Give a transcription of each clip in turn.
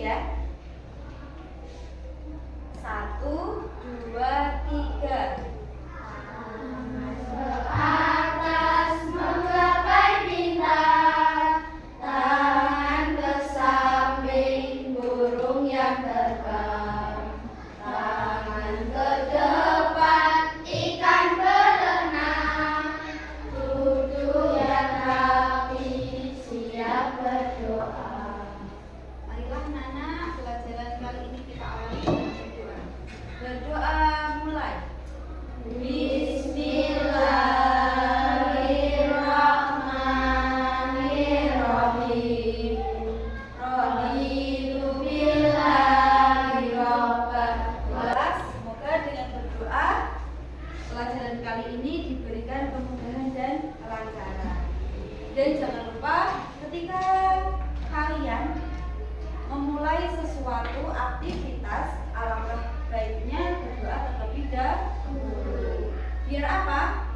ya. 1, 2, 3. Atas menggapai bintang, tangan ke samping burung yang terbang, tangan ke depan ikan berenang, duduk yang rapi siap berdoa. Marilah anak-anak, pelajaran kali ini kita awali dengan berdoa. Berdoa mulai. Bismillahirrahmanirrahim. Raditu billahi robban. Semoga dengan berdoa pelajaran kali ini diberikan kemudahan dan kelancaran. Dan jangan lupa ketika kalian memulai sesuatu aktivitas, alangkah baiknya berdoa terlebih dahulu. Biar apa?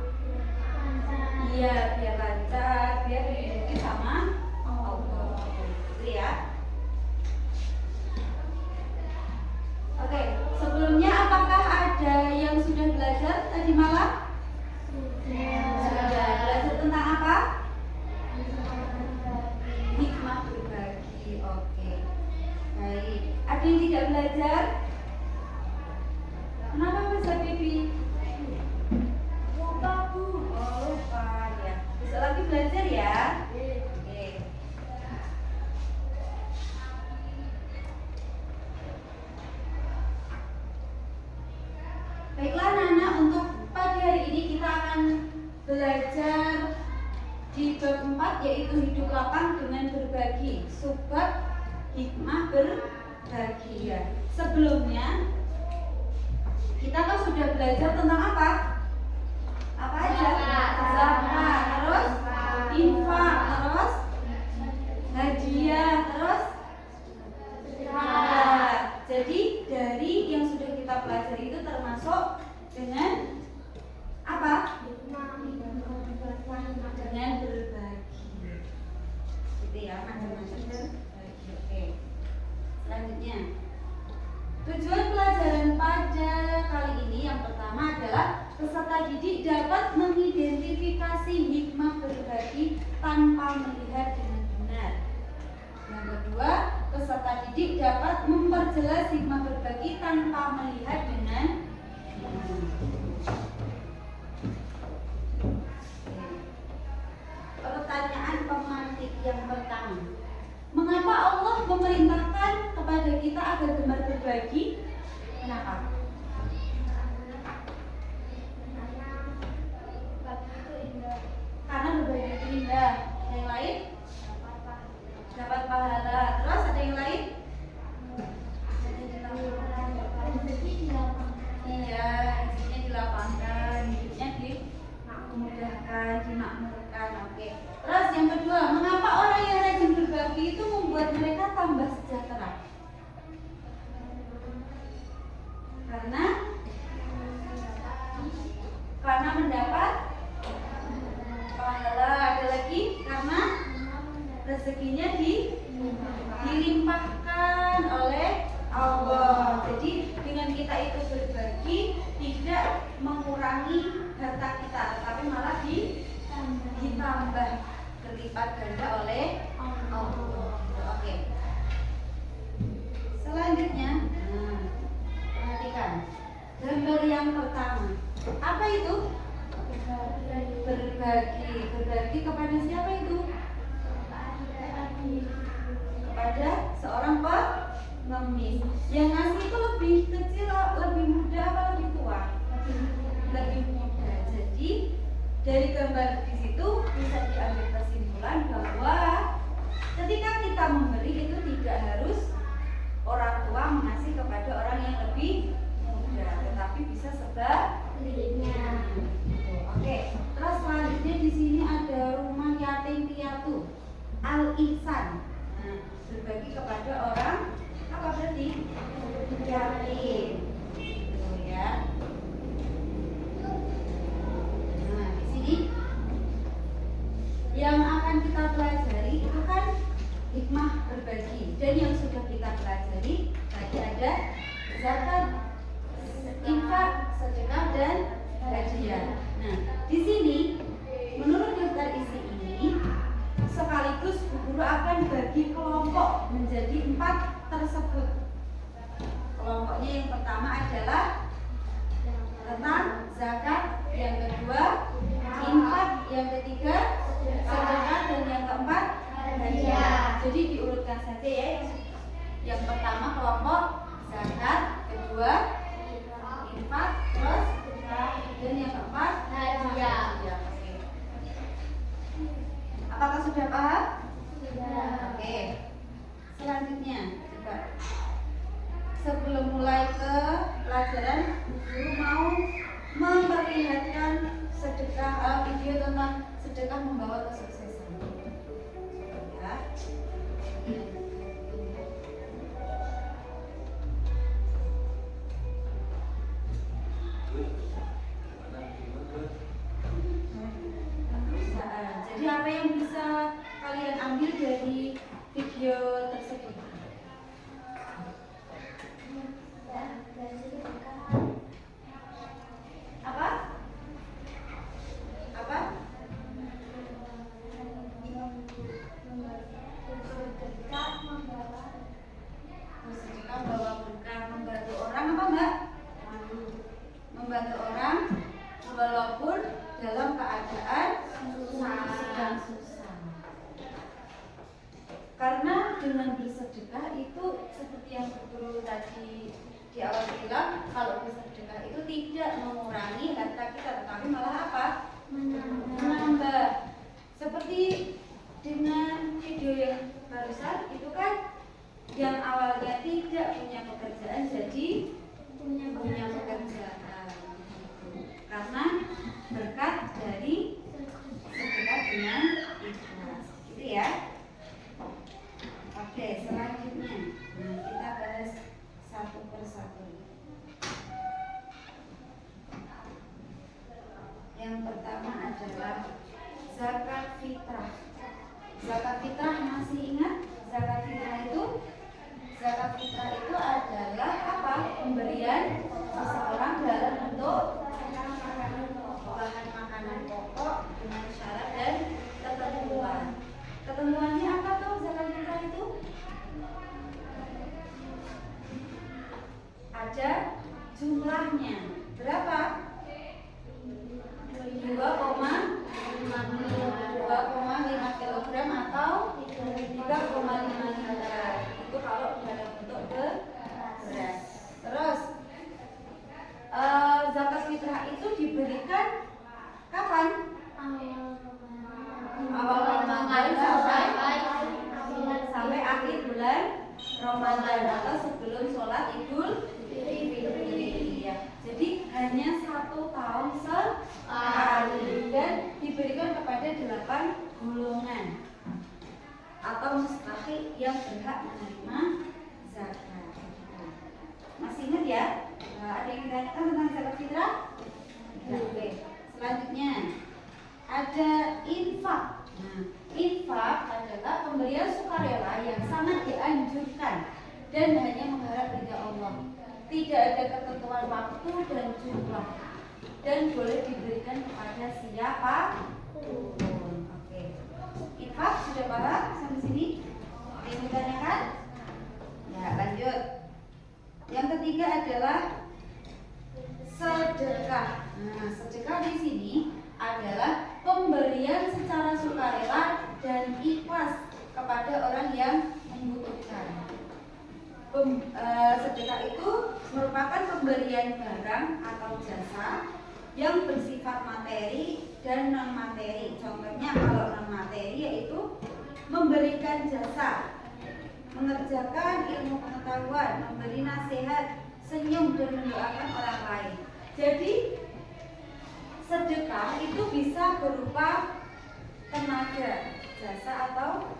Iya, biar lancar, biar dilindungi sama Allah. Gitu ya. Oke, sebelumnya apakah ada yang sudah belajar tadi malam? Sudah. Belajar tentang apa? Hikmah berbagi. Oke. Baik. Ada yang tidak belajar? Kenapa Mas Bibi? Lupa, Bu. Oh, lupa ya. Besok lagi belajar ya. Oke. Baiklah Nana, untuk pagi hari ini kita akan belajar di bab 4 yaitu hidup lapang dengan berbagi. Subbab hikmah berbagi ya. Sebelumnya kita kan sudah belajar tentang apa? Apa aja? Zakat, terus infak, terus hadiah, terus sedekah. Jadi dari yang sudah kita pelajari itu termasuk dengan apa? Dengan berbagi. Gitu ya, macam-macam berbagi. Oke. Selanjutnya, tujuan pelajaran pada kali ini yang pertama adalah peserta didik dapat mengidentifikasi hikmah berbagi tanpa melihat dengan benar. Yang kedua, peserta didik dapat memperjelas hikmah berbagi tanpa melihat dengan benar. Pertanyaan pemantik yang pertama, mengapa Allah memerintahkan kepada kita agar gemar berbagi? Kenapa? Karena berbagi itu indah. Yang lain? Dapat pahala. Terus ada yang lain? Iya, rezekinya dilapangkan, hidupnya dimudahkan, dimakmurkan. Oke. Terus yang kedua, mengapa orang yang rajin berbagi itu membuat mereka tambah sejahtera? Karena mendapat pahala. Ada lagi karena rezekinya dilimpahkan oleh Allah. Jadi dengan kita itu berbagi tidak mengurangi harta kita, tetapi malah ditambah berlipat ganda oleh Allah. Oke. Selanjutnya, perhatikan gambar yang pertama. Apa itu? Berbagi. Berbagi kepada siapa itu? Kepada seorang pengemis. Yang ngasih itu lebih kecil, lebih muda apa lebih tua? Lebih muda. Jadi dari gambar di situ bisa diambil kesimpulan bahwa ketika kita memberi itu tidak harus orang tua mengasih kepada orang yang lebih muda, tetapi bisa sebaliknya. Oke, terus selanjutnya di sini ada rumah yatim piatu Al-Ihsan. Nah, berbagi kepada orang apa berarti? Yatim. Gitu ya. Nah, di sini yang akan kita pelajari itu kan hikmah berbagi. Dan yang sudah kita pelajari tadi ada zakat, infak, sedekah dan hadiah. Nah, di sini menurut daftar isi ini sekaligus Bu Guru akan bagi kelompok menjadi 4 tersebut. Kelompoknya yang pertama adalah tentang zakat, yang kedua infak, yang ketiga sedekah, dan yang keempat hadiah. Jadi diurutkan saja ya. Yang pertama kelompok zakat, kedua infak, terus dan yang keempat hadiah. Oke. Apakah sudah paham? Sudah. Oke. Selanjutnya coba sebelum mulai ke pelajaran, guru mau memperlihatkan video tentang sedekah membawa kesuksesan. Ya. Jadi apa yang bisa kalian ambil dari video tersebut? Apa? Apa? Bersedekah membawa berkah, membantu orang apa Mbak? Membantu orang walaupun dalam keadaan sedang susah. Karena dengan bersedekah itu seperti yang guru tadi di awal bilang, kalau bersedekah itu tidak mengurangi harta kita, tetapi malah apa? Menambah. Seperti dengan video yang barusan itu kan, yang awalnya tidak punya pekerjaan jadi punya pekerjaan. Karena berkat dari sedekah dengan ikhlas, gitu ya. Oke, selanjutnya kita bahas satu persatu. Yang pertama adalah zakat fitrah. Zakat fitrah masih ingat? Zakat fitrah itu adalah apa? Pemberian seseorang dalam bentuk bahan makanan pokok dengan syarat dan ketentuan. Ketentuannya apa tuh zakat fitrah itu? Ada jumlahnya. Berapa? 2,5 kg atau 3,5 liter. Itu kalau dalam bentuk beras. Terus zakat fitrah itu diberikan kapan? Awal Ramadan sampai akhir bulan Ramadan atau sebelum sholat Idul Fitri. Ya. Jadi hanya 1 tahun sekali dan diberikan kepada 8 golongan atau mustahik yang berhak menerima zakat. Masih ingat ya? Ada yang ditanyakan tentang zakat fitrah? Oke. Selanjutnya ada infak. Nah, infak adalah pemberian sukarela yang sangat dianjurkan dan hanya mengharap ridha Allah. Tidak ada ketentuan waktu dan jumlah dan boleh diberikan kepada siapa pun. Oke. Infak sudah paham sampai sini? Ada yang ditanyakan? Ya, lanjut. Yang ketiga adalah sedekah. Nah, sedekah di sini adalah pemberian secara sukarela dan ikhlas kepada orang yang membutuhkan. Sedekah itu merupakan pemberian barang atau jasa yang bersifat materi dan non materi. Contohnya kalau non materi yaitu memberikan jasa, mengerjakan ilmu pengetahuan, memberi nasihat, senyum dan mendoakan orang lain. Jadi sedekah itu bisa berupa tenaga, jasa atau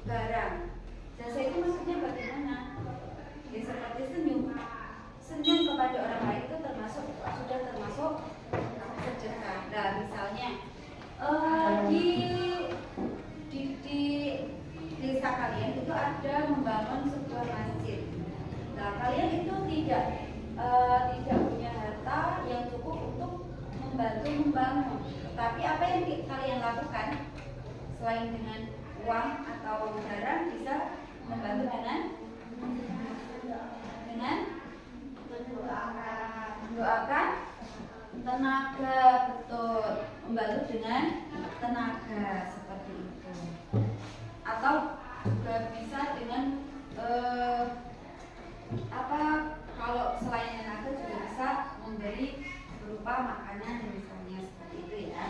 barang. Jasa itu maksudnya bagaimana? Ya seperti senyum. Senyum kepada orang lain itu sudah termasuk sedekah. Nah, misalnya di desa kalian itu itu ada membangun sebuah masjid. Nah, kalian itu tidak punya harta yang cukup untuk membantu membangun. Tetapi apa yang kalian lakukan selain dengan uang atau barang, bisa membantu dengan mendoakan tenaga, betul, membantu dengan tenaga seperti itu. Atau juga bisa dengan kalau selain tenaga juga bisa memberi berupa makanan misalnya seperti itu ya.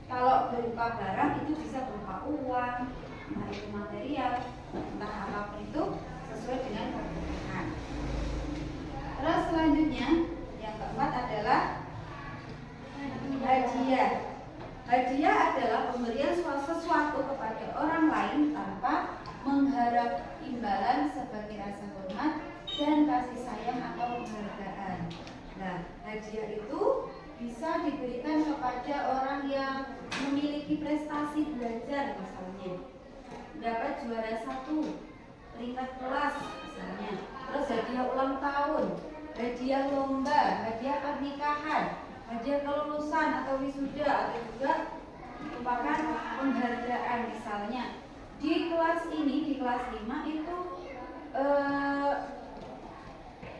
Kalau berupa barang itu bisa berupa uang, entah itu material, entah apapun itu sesuai dengan kebutuhan. Terus selanjutnya yang keempat adalah hadiah. Hadiah adalah pemberian sesuatu kepada orang lain tanpa mengharap imbalan sebagai rasa hormat dan kasih sayang atau penghargaan. Nah, hadiah itu bisa diberikan kepada orang yang memiliki prestasi belajar misalnya, dapat juara 1 peringkat kelas misalnya, terus hadiah ulang tahun, hadiah lomba, hadiah pernikahan, hadiah kelulusan atau wisuda, atau juga merupakan penghargaan misalnya. Di kelas ini, di kelas 5 itu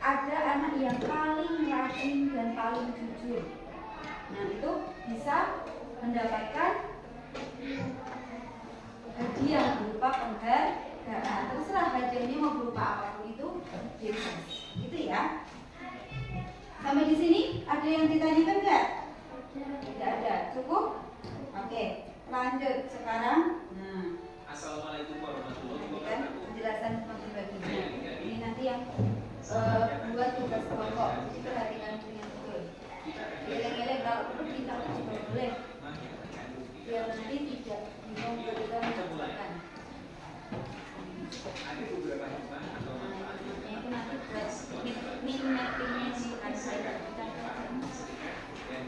ada anak yang paling rajin dan paling jujur. Nah, itu bisa mendapatkan hadiah berupa penghargaan. Terserah hadiahnya mau berupa apapun itu bebas. Gitu ya. Sampai di sini ada yang ditanyakan enggak? Tidak ada. Cukup? Oke, lanjut sekarang. Nah, Assalamualaikum warahmatullahi kan wabarakatuh. penjelasan pembagi-baginya. Ini nanti yang buat tugas kelompok. Jadi perhatikan dengan betul. Eleng-eleng kalau perlu kita juga boleh. Biar nanti tidak bingung ketika menceritakan. Ada beberapa hikmah atau manfaat yang Itu nanti buat min-mappingnya di website kita. dan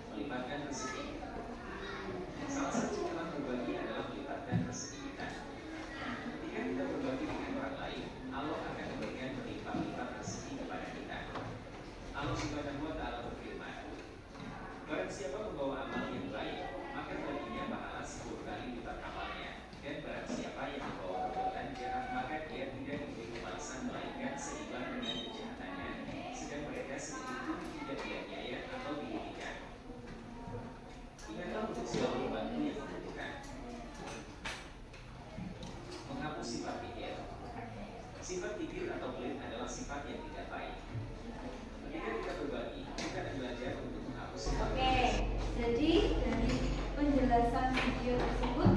melibatkan rezeki. Salah satu cara berbagi adalah melibatkan rezeki kita. Ketika kita berbagi dengan orang lain, Allah akan memberikan berlipat-lipat rezeki kepada kita. Allah Subhanahu wa Ta'ala berfirman, barang siapa membawa amal yang baik, maka baginya pahala 10 kali lipat amalnya. Dan barang siapa yang membawa perbuatan jahat, maka dia tidak diberi balasan melainkan seimbang dengan kejahatannya. Sedang mereka sedikit pun tidak dianiaya atau dirugikan. Ingatlah untuk selalu membantu yang membutuhkan. Menghapus sifat pikir. Sifat pikir atau pelit adalah sifat yang tidak baik. Ketika kita berbagi, kita akan belajar untuk menghapus sifat Oke, pikir. jadi dari penjelasan video tersebut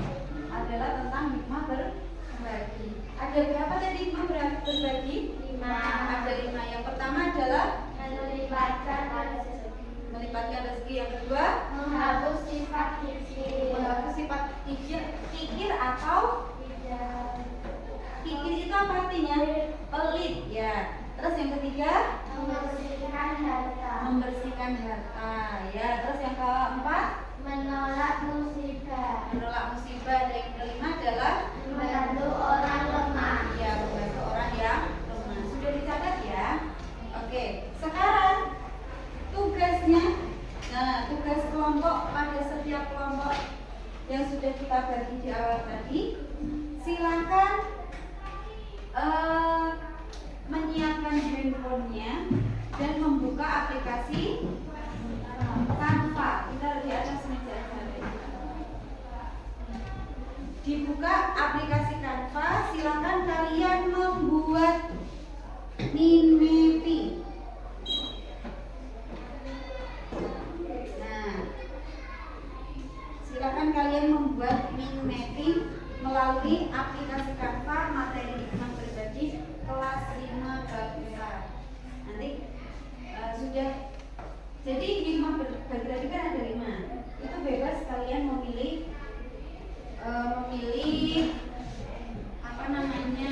adalah tentang hikmah berbagi. Ada berapa tadi hikmah berbagi? 5. Ada 5. Yang pertama adalah Melibatkan rezeki. melipatkan rezeki. Yang kedua, Menghapus sifat kikir. menghapus sifat kikir atau kikir itu apa artinya? Pelit ya. Terus yang ketiga, Membersihkan harta. membersihkan harta ya. Terus yang keempat, Menolak musibah. menolak musibah. Dan yang kelima adalah Membantu orang lemah. ya, membantu orang yang lemah. Sudah dicatat ya? Oke, sekarang tugasnya. Nah, tugas kelompok pada setiap kelompok yang sudah kita bagi di awal tadi, silakan menyiapkan handphonenya dan membuka aplikasi Canva. Kita di atas meja saja. Dibuka aplikasi Canva, silakan kalian membuat min mapping. Nah, silakan kalian membuat min mapping melalui aplikasi Canva materi hikmah berbagi kelas 5 bab 4. Nanti sudah. Jadi hikmah berbagi tadi kan ada 5. Itu bebas kalian memilih apa namanya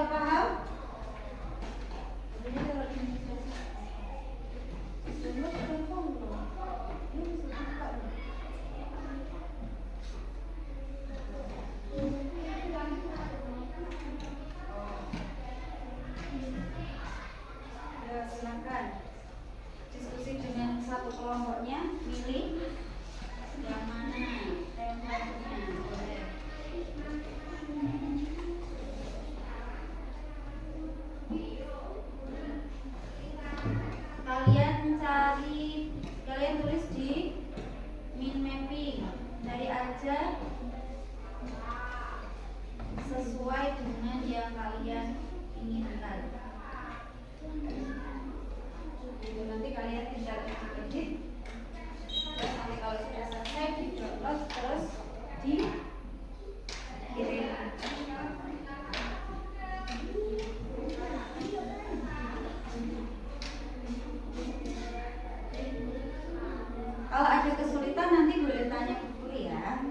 paham? Jadi kalau ini semua telepon loh. Ini bisa buka loh. Ya, silakan diskusi dengan satu kelompoknya, milih yang mana template-nya. Boleh. Kalian tulis di mind mapping, cari aja sesuai dengan yang kalian inginkan. Itu nanti kalian tinggal edit, terus nanti kalau sudah selesai di download terus di kirim. Kalau ada kesulitan nanti boleh tanya ke guru ya.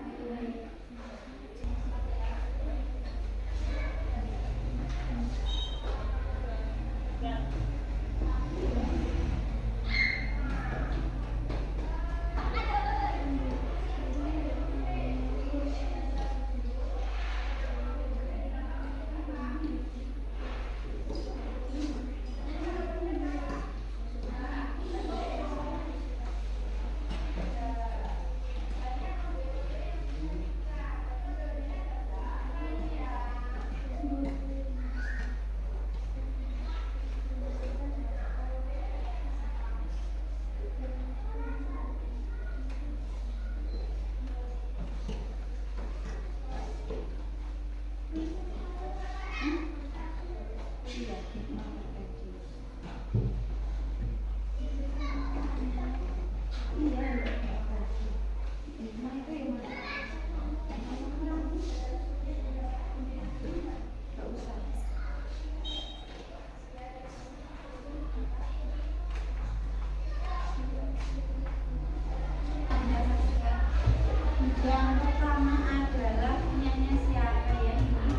Yang pertama adalah punyanya siapa ya ini?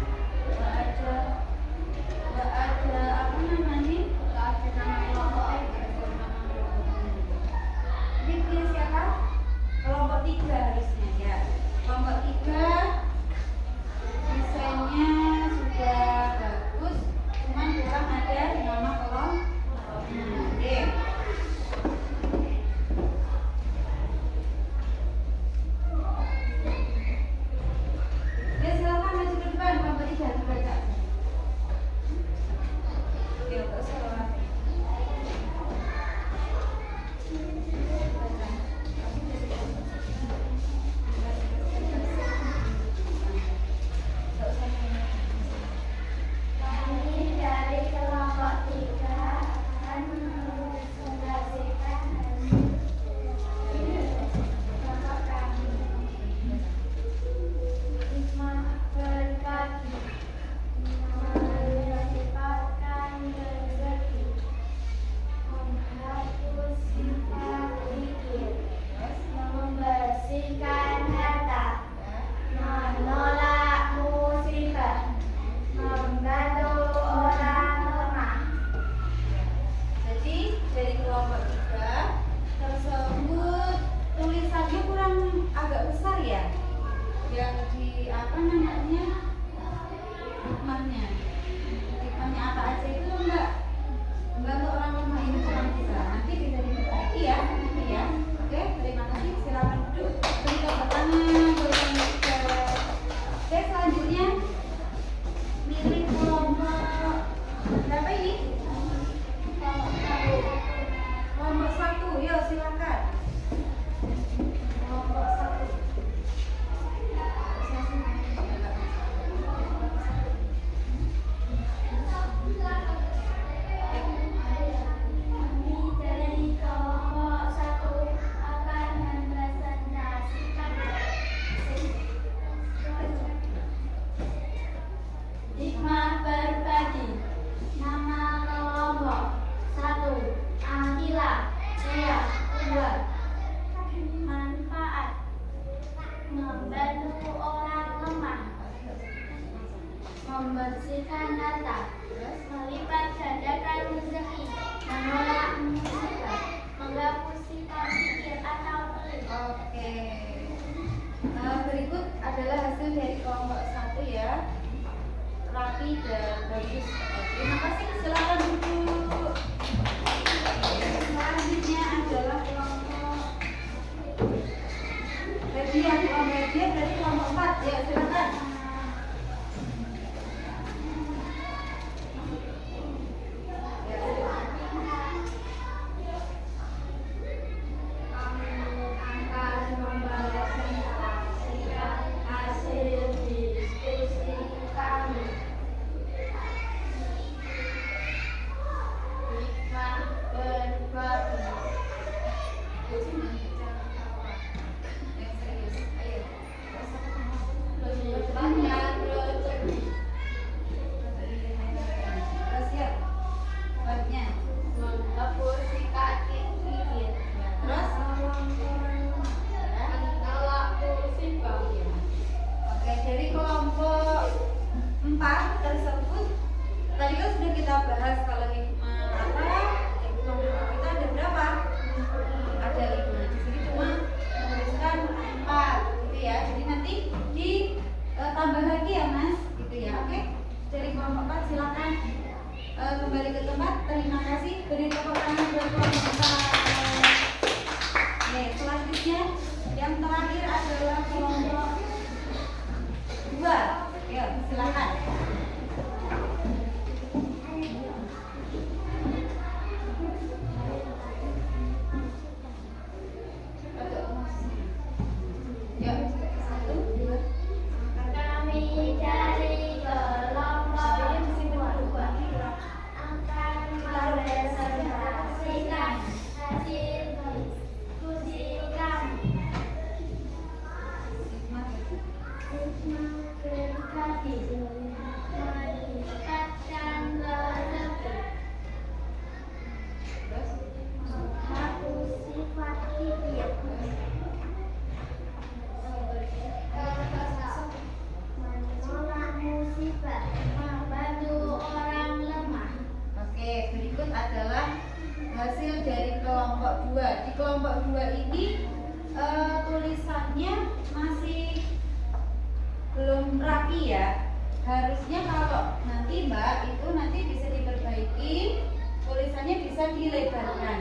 Nggak ada apa namanya? bagus. Terima kasih. Silakan duduk. Selanjutnya adalah kelompok bagian berarti kelompok 4 ya, silakan. Dari kelompok 4 tersebut tadi kan sudah kita bahas kalau kelompok kita ada berapa? Ada 5. Di sini cuma menuliskan 4 gitu ya. Jadi nanti ditambah lagi ya Mas, gitu ya. Oke. Dari kelompok 4 silakan kembali ke tempat. Terima kasih. Beri tepuk tangan buat kelompok 4. Oke, selanjutnya yang terakhir adalah kelompok 2. Ya, silakan. Ya, 1, 2. Kami dari kelompok 2 akan merepresentasikan hasil diskusi kami. Meningkatkan rezeki. Menghapus sifat kibir. Menolak musibah. Membantu orang lemah. Oke, berikut adalah hasil dari kelompok 2. Di kelompok 2 ini tulisannya masih belum rapi ya. Harusnya kalau nanti Mbak itu nanti bisa diperbaiki, tulisannya bisa dilebarkan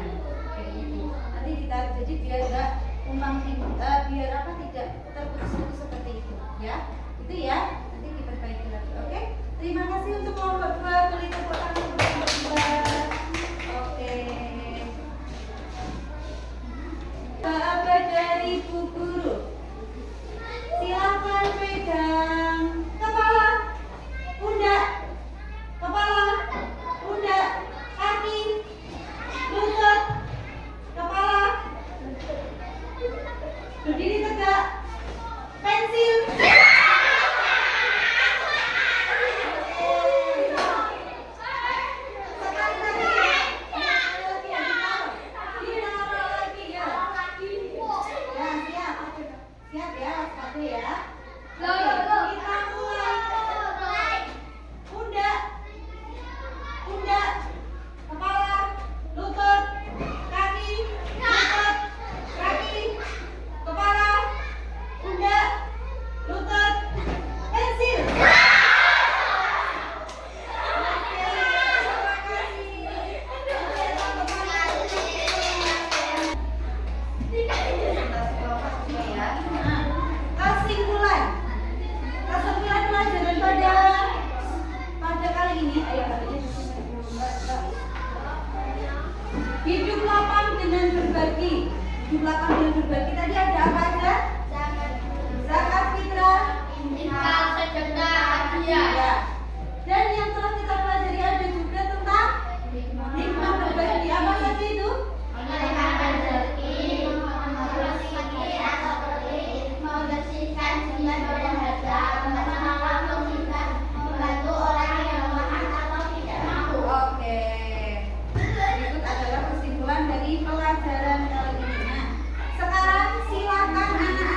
kayak gitu. Nanti ditarik jadi biar enggak biar tidak terputus seperti itu ya. Itu ya, nanti diperbaiki lagi. Oke. Terima kasih untuk kelompok 2. Beri tepuk tangan untuk kelompok 2. Oke. Apa dari Bu Guru? Silakan pegang kepala, pundak, kaki, lutut, kepala, berdiri tegak, pensil. Siap ya, satu ya. Kita mulai. Pundak, kepala, lutut, kaki, kepala, pundak, lutut, pensil. Kesimpulan pelajaran pada kali ini, hidup lapang dengan berbagi. Hidup lapang dengan berbagi tadi ada apa aja? Zakat fitrah, Infak, sedekah, hadiah. ya. Dan yang telah kita pelajari ada juga tentang hikmah berbagi. Apa saja itu? Mengalihkan rezeki, membersihkan jiwa dan harta, menolak musibah, membantu orang yang lemah atau tidak mampu. Oke. Berikut adalah kesimpulan dari pelajaran kali ini. Nah, sekarang silakan anak-anak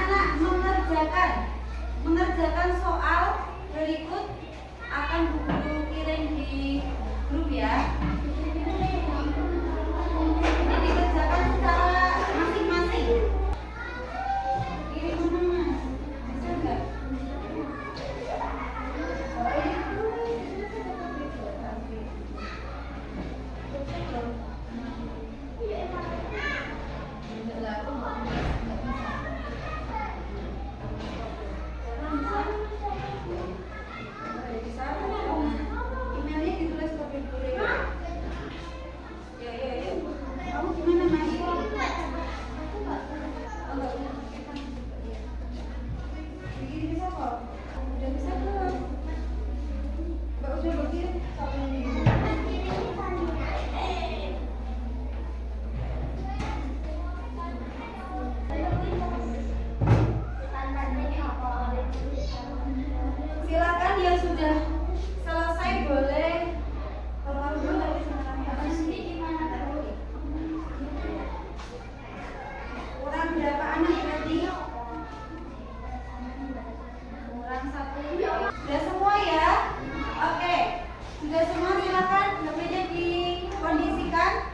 Sudah semua, silakan HP-nya dikondisikan.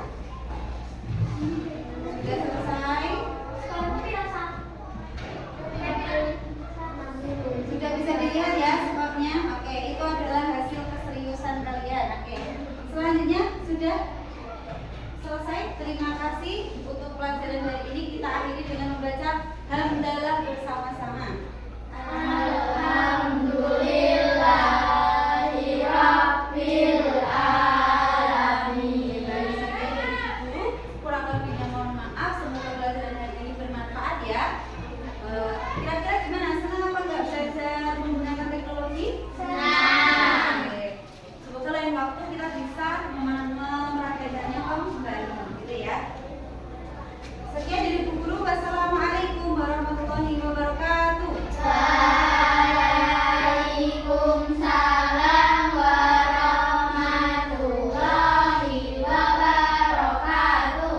Sudah selesai. Sudah bisa dilihat ya skornya. Oke, itu adalah hasil keseriusan kalian. Oke. Selanjutnya sudah selesai. Terima kasih untuk pelajaran hari ini. Kita akhiri dengan membaca hamdalah bersama-sama. Alhamdulillahirabbil alamin. Baik, saya dari guru. Kurang lebihnya mohon maaf. Semoga pelajaran hari ini bermanfaat ya. Kira-kira gimana? Senang apa nggak belajar menggunakan teknologi? Senang. Oke. Semoga lain waktu kita bisa mempraktekannya kembali, gitu ya. Sekian dari Bu Guru. Wassalamualaikum warahmatullahi wabarakatuh. Waalaikumsalam warahmatullahi wabarakatuh.